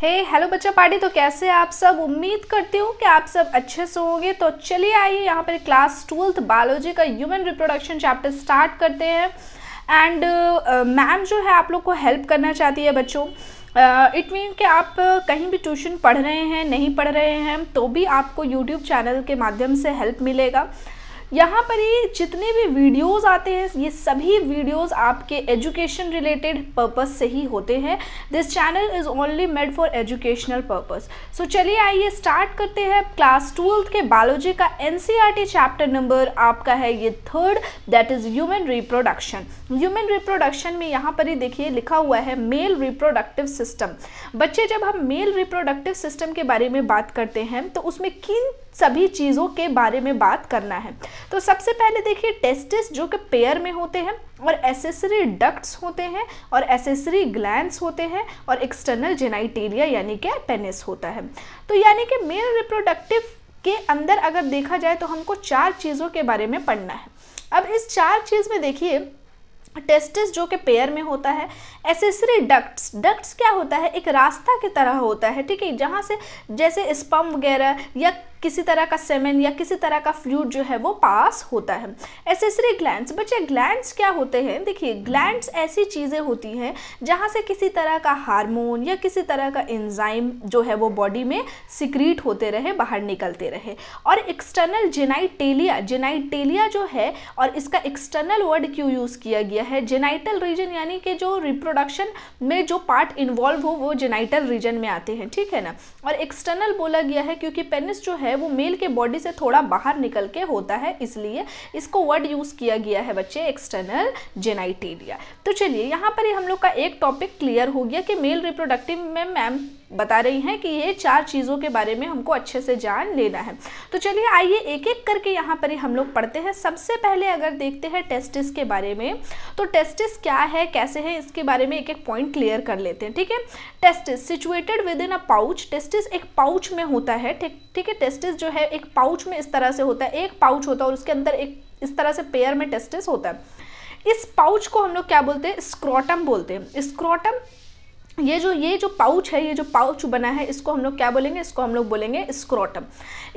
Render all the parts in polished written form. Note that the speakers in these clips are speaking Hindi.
हेलो बच्चा पार्टी। तो कैसे आप सब? उम्मीद करती हूँ कि आप सब अच्छे से होंगे। तो चलिए आइए यहाँ पर क्लास 12th बायोलॉजी का ह्यूमन रिप्रोडक्शन चैप्टर स्टार्ट करते हैं। एंड मैम जो है आप लोग को हेल्प करना चाहती है बच्चों। इट मीन कि आप कहीं भी ट्यूशन पढ़ रहे हैं, नहीं पढ़ रहे हैं, तो भी आपको यूट्यूब चैनल के माध्यम से हेल्प मिलेगा। यहाँ पर ये जितने भी वीडियोस आते हैं ये सभी वीडियोस आपके एजुकेशन रिलेटेड पर्पस से ही होते हैं। This channel is only made for educational purpose. So चलिए आइए स्टार्ट करते हैं। क्लास 12th के बायोलॉजी का एनसीईआरटी चैप्टर नंबर आपका है ये 3rd, that is human reproduction. Human reproduction में यहाँ पर ही देखिए लिखा हुआ है मेल रिप्रोडक्टिव सिस्टम। बच्चे जब हम मेल रिप्रोडक्टिव सिस्टम के बारे में बात करते हैं तो उसमें किन सभी चीज़ों के बारे में बात करना है। तो सबसे पहले देखिए टेस्टिस जो कि पेयर में होते हैं, और एसेसरी डक्ट्स होते हैं, और एसेसरी ग्लैंड्स होते हैं, और एक्सटर्नल जेनाइटेलिया यानी कि पेनिस होता है। तो यानी कि मेल रिप्रोडक्टिव के अंदर अगर देखा जाए तो हमको 4 चीज़ों के बारे में पढ़ना है। अब इस 4 चीज़ में देखिए टेस्टिस जो कि पेयर में होता है, एसेसरी डक्ट्स, डक्ट्स क्या होता है, एक रास्ता की तरह होता है, ठीक है, जहाँ से जैसे स्पर्म वगैरह या किसी तरह का सेमेन या किसी तरह का फ्लूइड जो है वो पास होता है। एसेसरी ग्लैंड्स, बच्चे ग्लैंड्स क्या होते हैं? देखिए ग्लैंड्स ऐसी चीज़ें होती हैं जहाँ से किसी तरह का हार्मोन या किसी तरह का एंजाइम जो है वो बॉडी में सिक्रीट होते रहे, बाहर निकलते रहे। और एक्सटर्नल जेनाइटेलिया, जेनाइटेलिया जो है, और इसका एक्सटर्नल वर्ड क्यों यूज़ किया गया है? जेनाइटल रीजन यानी कि जो रिप्रोडक्शन में जो पार्ट इन्वॉल्व हो वो जेनाइटल रीजन में आते हैं, ठीक है ना। और एक्सटर्नल बोला गया है क्योंकि पेनिस जो है वो मेल के बॉडी से थोड़ा बाहर निकल के होता है, इसलिए इसको वर्ड यूज किया गया है बच्चे एक्सटर्नल जेनाइटेलिया। तो चलिए यहाँ पर ही हम लोग का एक टॉपिक क्लियर हो गया कि मेल रिप्रोडक्टिव में मैम बता रही हैं कि ये 4 चीज़ों के बारे में हमको अच्छे से जान लेना है। तो चलिए आइए एक एक करके यहाँ पर ही हम लोग पढ़ते हैं। सबसे पहले अगर देखते हैं टेस्टिस के बारे में, तो टेस्टिस क्या है, कैसे है, इसके बारे में एक एक पॉइंट क्लियर कर लेते हैं, ठीक है। Testis situated with in a pouch, testis एक पाउच में होता है, ठीक है। टेस्टिस जो है एक पाउच में इस तरह से होता है, एक पाउच होता है और उसके अंदर एक इस तरह से पेयर में टेस्टिस होता है। इस पाउच को हम लोग क्या बोलते हैं? स्क्रोटम बोलते हैं। स्क्रोटम ये जो पाउच है, ये जो पाउच बना है, इसको हम लोग क्या बोलेंगे? इसको हम लोग बोलेंगे scrotum.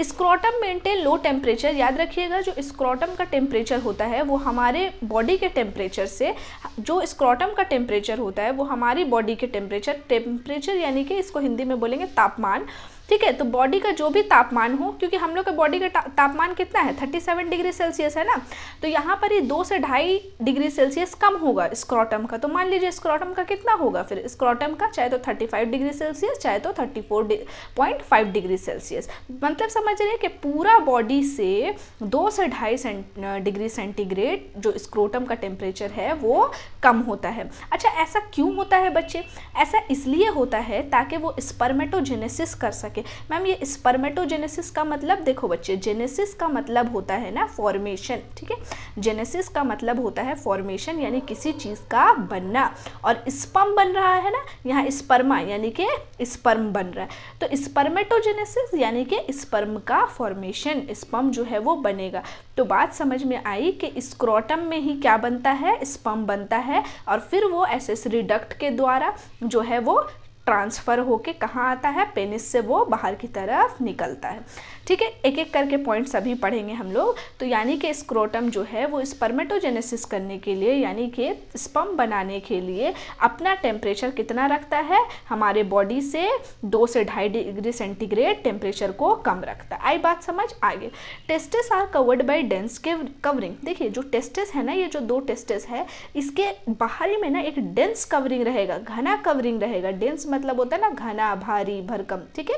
Scrotum maintain low temperature. याद रखिएगा जो स्क्रोटम का टेम्परेचर होता है वो हमारे बॉडी के टेम्परेचर से, जो स्क्रोटम का टेम्परेचर होता है वो हमारी बॉडी के टेम्परेचर यानी कि इसको हिंदी में बोलेंगे तापमान, ठीक है। तो बॉडी का जो भी तापमान हो, क्योंकि हम लोग के बॉडी का तापमान कितना है? 37 डिग्री सेल्सियस है ना। तो यहाँ पर ये 2 से 2.5 डिग्री सेल्सियस कम होगा स्क्रोटम का। तो मान लीजिए स्क्रोटम का कितना होगा फिर? स्क्रोटम का चाहे तो 35 डिग्री सेल्सियस, चाहे तो 34.5 डिग्री सेल्सियस। मतलब समझ रहे हैं कि पूरा बॉडी से 2 से 2.5 डिग्री सेंटीग्रेड जो स्क्रोटम का टेम्परेचर है वो कम होता है। अच्छा ऐसा क्यों होता है बच्चे? ऐसा इसलिए होता है ताकि वो स्पर्मेटोजेनेसिस कर सके। मैम ये स्पर्मेटोजेनेसिस का मतलब, देखो बच्चे जेनेसिस का मतलब होता है ना फॉर्मेशन, ठीक है। जेनेसिस का मतलब होता है फॉर्मेशन यानी किसी चीज का बनना, और स्पर्म बन रहा है ना, यहाँ स्पर्मा यानी कि स्पर्म बन रहा है। तो स्पर्मेटोजेनेसिस यानी कि स्पर्म का फॉर्मेशन, स्पर्म जो है वो बनेगा। तो बात समझ में आई कि स्क्रोटम में ही क्या बनता है? स्पर्म बनता है, और फिर वो एसेसरी डक्ट के द्वारा जो है वो ट्रांसफ़र होके कहाँ आता है? पेनिस से वो बाहर की तरफ निकलता है, ठीक है। एक एक करके पॉइंट सभी पढ़ेंगे हम लोग। तो यानी कि स्क्रोटम जो है वो स्पर्मेटोजेनेसिस करने के लिए यानी कि स्पर्म बनाने के लिए अपना टेम्परेचर कितना रखता है? हमारे बॉडी से 2 से 2.5 डिग्री सेंटीग्रेड टेम्परेचर को कम रखता है। आई बात समझ? आगे testis are covered by dense covering. देखिए जो टेस्टिस है ना, ये जो 2 टेस्टिस है, इसके बाहरी में ना एक डेंस कवरिंग रहेगा, घना कवरिंग रहेगा। डेंस मतलब होता है ना घना, भारी, भरकम, ठीक है,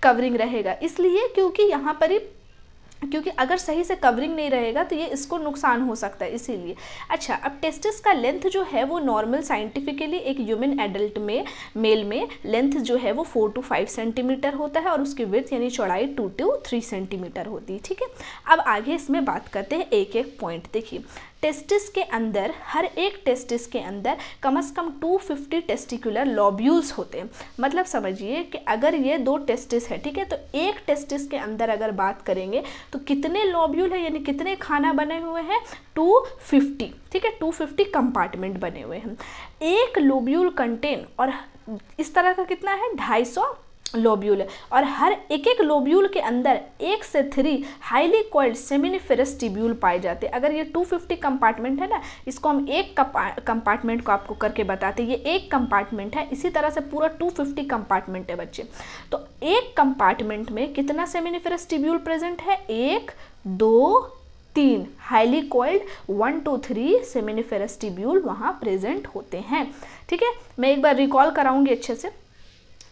कवरिंग रहेगा। इसलिए क्योंकि यहाँ पर ही, क्योंकि अगर सही से कवरिंग नहीं रहेगा तो ये इसको नुकसान हो सकता है, इसीलिए। अच्छा अब टेस्टिस का लेंथ जो है वो नॉर्मल साइंटिफिकली एक ह्यूमन एडल्ट में, मेल में लेंथ जो है वो 4 to 5 सेंटीमीटर होता है, और उसकी विड्थ यानी चौड़ाई 2 to 3 सेंटीमीटर होती है, ठीक है। अब आगे इसमें बात करते हैं एक एक पॉइंट। देखिए टेस्टिस के अंदर, हर एक टेस्टिस के अंदर कम से कम 250 टेस्टिकुलर लॉब्यूल्स होते हैं। मतलब समझिए कि अगर ये 2 टेस्टिस है, ठीक है, तो एक टेस्टिस के अंदर अगर बात करेंगे तो कितने लॉब्यूल है यानी कितने खाना बने हुए हैं? 250, ठीक है, 250 कंपार्टमेंट बने हुए हैं। एक लोब्यूल कंटेन, और इस तरह का कितना है, 250 लोब्यूल है, और हर एक एक लोब्यूल के अंदर 1 से 3 हाईली कॉइल्ड सेमिनिफेरस ट्यूब्यूल पाए जाते हैं। अगर ये 250 कंपार्टमेंट है ना, इसको हम एक कंपार्टमेंट को आपको करके बताते हैं, ये एक कंपार्टमेंट है, इसी तरह से पूरा 250 कंपार्टमेंट है बच्चे। तो एक कंपार्टमेंट में कितना सेमिनिफेरस ट्यूब्यूल प्रेजेंट है, 1 2 3 हाईली कॉइल्ड 1 2 3 सेमिनिफेरस ट्यूब्यूल वहाँ प्रेजेंट होते हैं। ठीक है, मैं एक बार रिकॉल कराऊंगी अच्छे से।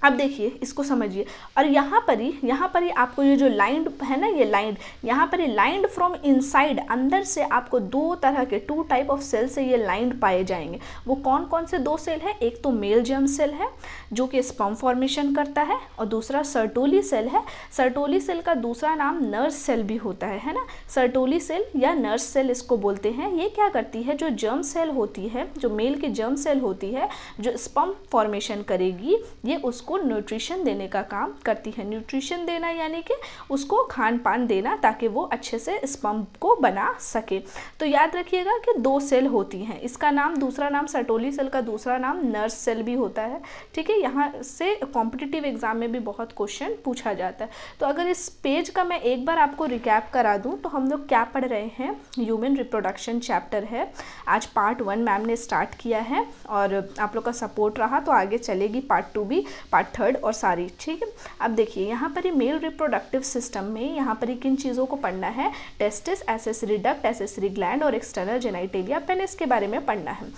अब देखिए, इसको समझिए, और यहाँ पर ही आपको ये जो लाइंड है ना, ये लाइंड, यहाँ पर लाइंड फ्रॉम इनसाइड, अंदर से आपको 2 तरह के 2 टाइप ऑफ सेल से ये लाइंड पाए जाएंगे। वो कौन कौन से 2 सेल है, एक तो मेल जर्म सेल है जो कि स्पर्म फॉर्मेशन करता है, और दूसरा सर्टोली सेल है। सर्टोली सेल का दूसरा नाम नर्स सेल भी होता है ना, सर्टोली सेल या नर्स सेल इसको बोलते हैं। ये क्या करती है, जो जर्म सेल होती है, जो मेल की जर्म सेल होती है, जो स्पर्म फॉर्मेशन करेगी, ये उसको न्यूट्रिशन देने का काम करती है। न्यूट्रिशन देना यानी कि उसको खान पान देना, ताकि वो अच्छे से स्पर्म को बना सके। तो याद रखिएगा कि 2 सेल होती हैं, इसका नाम, दूसरा नाम सर्टोली सेल का दूसरा नाम नर्स सेल भी होता है। ठीक है, यहाँ से कॉम्पिटिटिव एग्जाम में भी बहुत क्वेश्चन पूछा जाता है। तो अगर इस पेज का मैं एक बार आपको रिकैप करा दूँ, तो हम लोग क्या पढ़ रहे हैं, ह्यूमन रिप्रोडक्शन चैप्टर है। आज पार्ट 1 मैम ने स्टार्ट किया है, और आप लोग का सपोर्ट रहा तो आगे चलेगी पार्ट 2 भी, पार्ट 3 और सारी। ठीक है, अब देखिए यहाँ पर ही मेल रिप्रोडक्टिव सिस्टम में यहाँ पर ही किन चीज़ों को पढ़ना है, testis, accessory duct, accessory gland और एक्सटर्नल जेनिटलिया, पेनिस के बारे में पढ़ना है।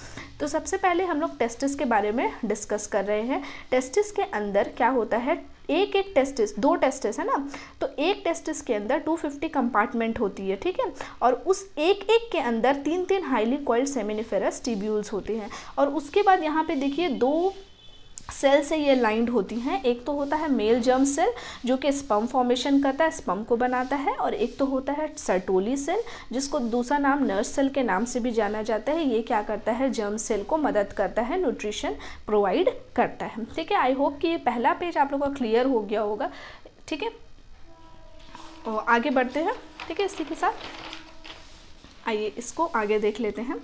तो सबसे पहले हम लोग टेस्टिस के बारे में डिस्कस कर रहे हैं। टेस्टिस के अंदर क्या होता है, एक टेस्टिस, 2 टेस्टिस है ना, तो एक टेस्टिस के अंदर 250 कंपार्टमेंट होती है। ठीक है, और उस एक के अंदर 3 हाईली कॉइल्ड सेमिनिफेरस ट्यूब्यूल्स होते हैं। और उसके बाद यहाँ पे देखिए 2 सेल से ये लाइंड होती हैं। एक तो होता है मेल जर्म सेल जो कि स्पर्म फॉर्मेशन करता है, स्पर्म को बनाता है, और एक तो होता है सर्टोली सेल जिसको दूसरा नाम नर्स सेल के नाम से भी जाना जाता है। ये क्या करता है, जर्म सेल को मदद करता है, न्यूट्रिशन प्रोवाइड करता है। ठीक है, आई होप कि ये पहला पेज आप लोगों का क्लियर हो गया होगा। ठीक है, और आगे बढ़ते हैं। ठीक है, इसी के साथ आइए इसको आगे देख लेते हैं।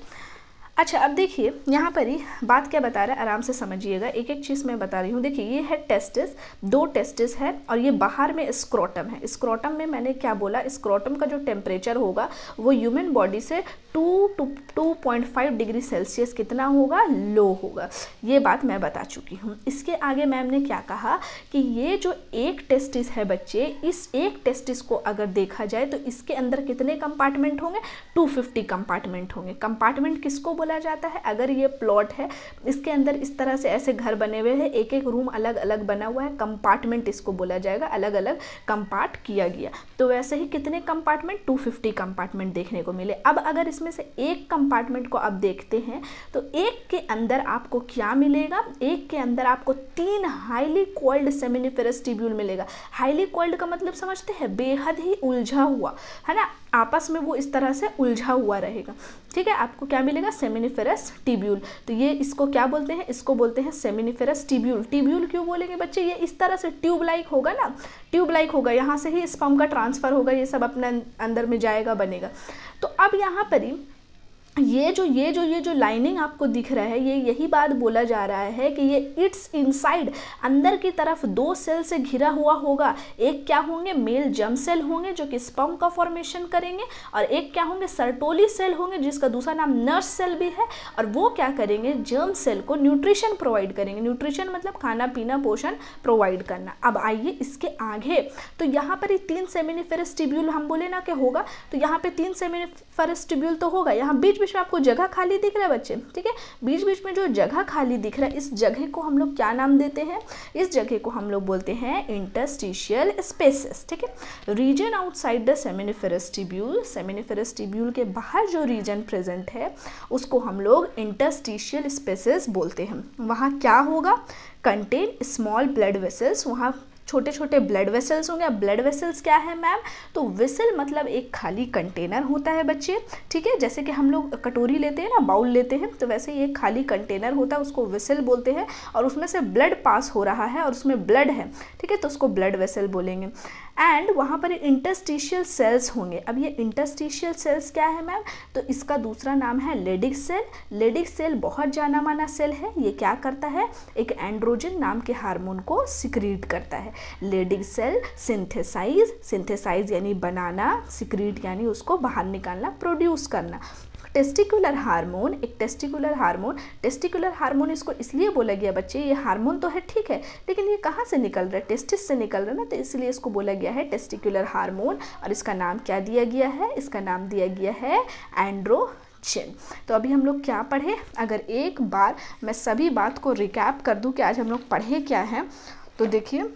अच्छा, अब देखिए यहाँ पर ही बात क्या बता रहा है, आराम से समझिएगा, एक एक चीज़ मैं बता रही हूँ। देखिए ये है टेस्टिस, 2 टेस्टिस है, और ये बाहर में स्क्रोटम है। स्क्रोटम में मैंने क्या बोला, स्क्रोटम का जो टेम्परेचर होगा वो ह्यूमन बॉडी से 2 to 2.5 डिग्री सेल्सियस कितना होगा, लो होगा। ये बात मैं बता चुकी हूँ। इसके आगे मैम ने क्या कहा कि ये जो एक टेस्टिस है बच्चे, इस एक टेस्टिस को अगर देखा जाए तो इसके अंदर कितने कंपार्टमेंट होंगे, 250 कंपार्टमेंट होंगे। कंपार्टमेंट किसको बोला जाता है, अगर ये प्लॉट है, इसके अंदर इस तरह से ऐसे घर बने हुए हैं, एक एक रूम अलग अलग बना हुआ है, कंपार्टमेंट इसको बोला जाएगा, अलग अलग कंपार्ट किया गया। तो वैसे ही कितने कंपार्टमेंट, 250 कंपार्टमेंट देखने को मिले। अब अगर इसमें से एक कंपार्टमेंट को आप देखते हैं तो एक के अंदर आपको क्या मिलेगा, एक के अंदर आपको 3 हाईली कॉइल्ड सेमिनिफेरस ट्यूब्यूल मिलेगा। हाईली कॉइल्ड का मतलब समझते हैं, बेहद ही उलझा हुआ है ना, आपस में वो इस तरह से उलझा हुआ रहेगा। ठीक है, आपको क्या मिलेगा, सेमिनिफेरस ट्यूब्यूल। तो ये इसको क्या बोलते हैं, इसको बोलते हैं सेमिनिफेरस ट्यूब्यूल। ट्यूब्यूल क्यों बोलेंगे बच्चे, ये इस तरह से ट्यूब लाइक होगा ना, ट्यूब लाइक होगा, यहाँ से ही स्पर्म का ट्रांसफर होगा, ये सब अपने अंदर में जाएगा, बनेगा। तो अब यहाँ पर ही ये जो लाइनिंग आपको दिख रहा है, ये यही बात बोला जा रहा है कि ये इट्स इनसाइड, अंदर की तरफ 2 सेल से घिरा हुआ होगा। एक क्या होंगे, मेल जर्म सेल होंगे जो कि स्पर्म का फॉर्मेशन करेंगे, और एक क्या होंगे, सर्टोली सेल होंगे जिसका दूसरा नाम नर्स सेल भी है, और वो क्या करेंगे, जर्म सेल को न्यूट्रिशन प्रोवाइड करेंगे। न्यूट्रिशन मतलब खाना पीना, पोषण प्रोवाइड करना। अब आइए इसके आगे, तो यहाँ पर ही 3 सेमिनिफेरस ट्यूब्यूल हम बोले ना कि होगा, तो यहाँ पे 3 सेमिनिफेरस ट्यूब्यूल तो होगा। यहाँ बीच बीच में आपको जगह खाली दिख रहा है बच्चे, ठीक है, बीच बीच में जो जगह खाली दिख रहा है, इस जगह को हम लोग क्या नाम देते हैं, इस जगह को हम लोग बोलते हैं इंटरस्टिशियल स्पेसेस। ठीक है, region outside the seminiferous tubule, seminiferous tubule के बाहर जो रीजन प्रेजेंट है उसको हम लोग इंटरस्टिशियल स्पेसेस बोलते हैं। वहाँ क्या होगा, कंटेन स्मॉल ब्लड वेसल्स, वहाँ छोटे छोटे ब्लड वेसल्स होंगे। अब ब्लड वेसल्स क्या है मैम, तो वेसल मतलब एक खाली कंटेनर होता है बच्चे। ठीक है, जैसे कि हम लोग कटोरी लेते हैं ना, बाउल लेते हैं, तो वैसे ही एक खाली कंटेनर होता है, उसको वेसल बोलते हैं, और उसमें से ब्लड पास हो रहा है और उसमें ब्लड है, ठीक है, तो उसको ब्लड वेसल बोलेंगे। एंड वहाँ पर इंटरस्टिशियल सेल्स होंगे। अब ये इंटरस्टिशियल सेल्स क्या है मैम, तो इसका दूसरा नाम है लेडिक सेल। लेडिक सेल बहुत जाना माना सेल है। ये क्या करता है, एक एंड्रोजन नाम के हार्मोन को सिक्रीट करता है। लेडिक सेल सिंथेसाइज यानी बनाना, सिक्रीट यानी उसको बाहर निकालना, प्रोड्यूस करना। टेस्टिकुलर हार्मोन, एक टेस्टिकुलर हार्मोन इसको इसलिए बोला गया बच्चे, ये हार्मोन तो है ठीक है, लेकिन ये कहाँ से निकल रहा है, टेस्टिस से निकल रहा है ना, तो इसलिए इसको बोला गया है टेस्टिकुलर हार्मोन। और इसका नाम क्या दिया गया है, इसका नाम दिया गया है एंड्रोजन। तो अभी हम लोग क्या पढ़े, अगर एक बार मैं सभी बात को रिकैप कर दूं कि आज हम लोग पढ़े क्या हैं, तो देखिए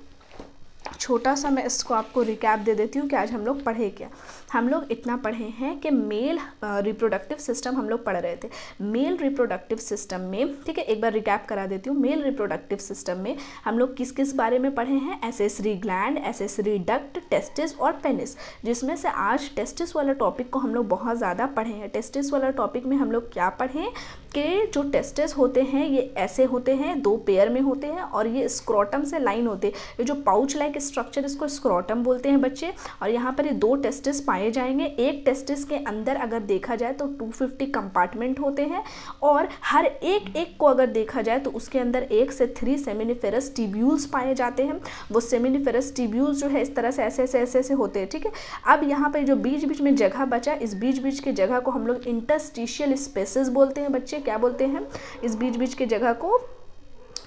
छोटा सा मैं इसको आपको रिकैप दे देती हूँ कि आज हम लोग पढ़े क्या। हम लोग इतना पढ़े हैं कि मेल रिप्रोडक्टिव सिस्टम हम लोग पढ़ रहे थे। मेल रिप्रोडक्टिव सिस्टम में, ठीक है, एक बार रिकैप करा देती हूँ। मेल रिप्रोडक्टिव सिस्टम में हम लोग किस किस बारे में पढ़े हैं, accessory gland, accessory duct, testis और पेनिस, जिसमें से आज टेस्टिस वाला टॉपिक को हम लोग बहुत ज़्यादा पढ़े हैं। टेस्टिस वाला टॉपिक में हम लोग क्या पढ़ें कि जो टेस्टिस होते हैं ये ऐसे होते हैं, दो पेयर में होते हैं और ये स्क्रोटम से लाइन होते हैं। ये जो पाउच लाइक स्ट्रक्चर, इसको स्क्रोटम बोलते हैं बच्चे। और यहाँ पर ये दो टेस्टिस पाए जाएंगे। एक टेस्टिस के अंदर अगर देखा जाए तो 250 कंपार्टमेंट होते हैं और हर एक को अगर देखा जाए तो उसके अंदर 1 से 3 सेमिनिफेरस ट्यूब्यूल्स पाए जाते हैं। वो सेमिनिफेरस ट्यूब्यूल्स जो है इस तरह से ऐसे होते हैं, ठीक है। अब यहाँ पर जो बीच बीच में जगह बचा, इस बीच बीच की जगह को हम लोग इंटरस्टिशियल स्पेसेस बोलते हैं बच्चे। क्या बोलते हैं, इस बीच बीच की जगह को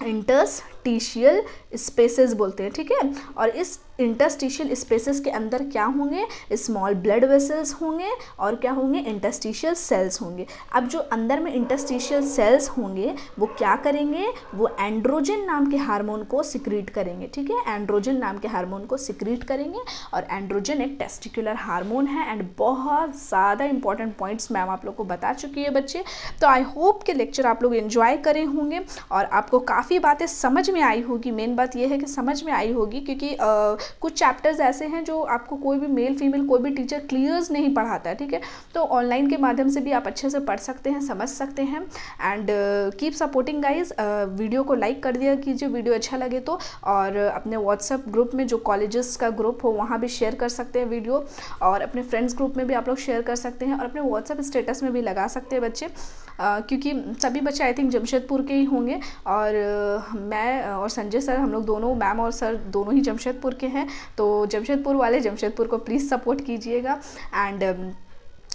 इंटरस्टिशियल स्पेसेस बोलते हैं, ठीक है। और इस इंटरस्टिशियल स्पेसेस के अंदर क्या होंगे, स्मॉल ब्लड वेसल्स होंगे और क्या होंगे, इंटरस्टिशियल सेल्स होंगे। अब जो अंदर में इंटरस्टिशियल सेल्स होंगे वो क्या करेंगे, वो एंड्रोजन नाम के हार्मोन को सिक्रीट करेंगे, ठीक है। एंड्रोजन नाम के हार्मोन को सिक्रीट करेंगे और एंड्रोजन एक टेस्टिकुलर हार्मोन है। एंड बहुत ज़्यादा इंपॉर्टेंट पॉइंट्स मैम आप लोग को बता चुकी है बच्चे। तो आई होप कि लेक्चर आप लोग एंजॉय करे होंगे और आपको काफ़ी बातें समझ में आई होगी। मेन बात यह है कि समझ में आई होगी, क्योंकि कुछ चैप्टर्स ऐसे हैं जो आपको कोई भी मेल फीमेल कोई भी टीचर क्लियर्स नहीं पढ़ाता है, ठीक है। तो ऑनलाइन के माध्यम से भी आप अच्छे से पढ़ सकते हैं, समझ सकते हैं। And keep supporting guys. Video को लाइक कर दिया कीजिए वीडियो अच्छा लगे तो, और अपने व्हाट्सएप ग्रुप में जो कॉलेजेस का ग्रुप हो वहाँ भी शेयर कर सकते हैं वीडियो, और अपने फ्रेंड्स ग्रुप में भी आप लोग शेयर कर सकते हैं और अपने व्हाट्सएप स्टेटस में भी लगा सकते हैं बच्चे, क्योंकि सभी बच्चे आई थिंक जमशेदपुर के ही होंगे और मैं और संजय सर, हम लोग दोनों, मैम और सर दोनों ही जमशेदपुर के हैं। तो जमशेदपुर वाले जमशेदपुर को प्लीज़ सपोर्ट कीजिएगा। And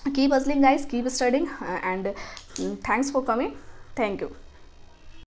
keep hustling guys, keep studying and thanks for coming. Thank you.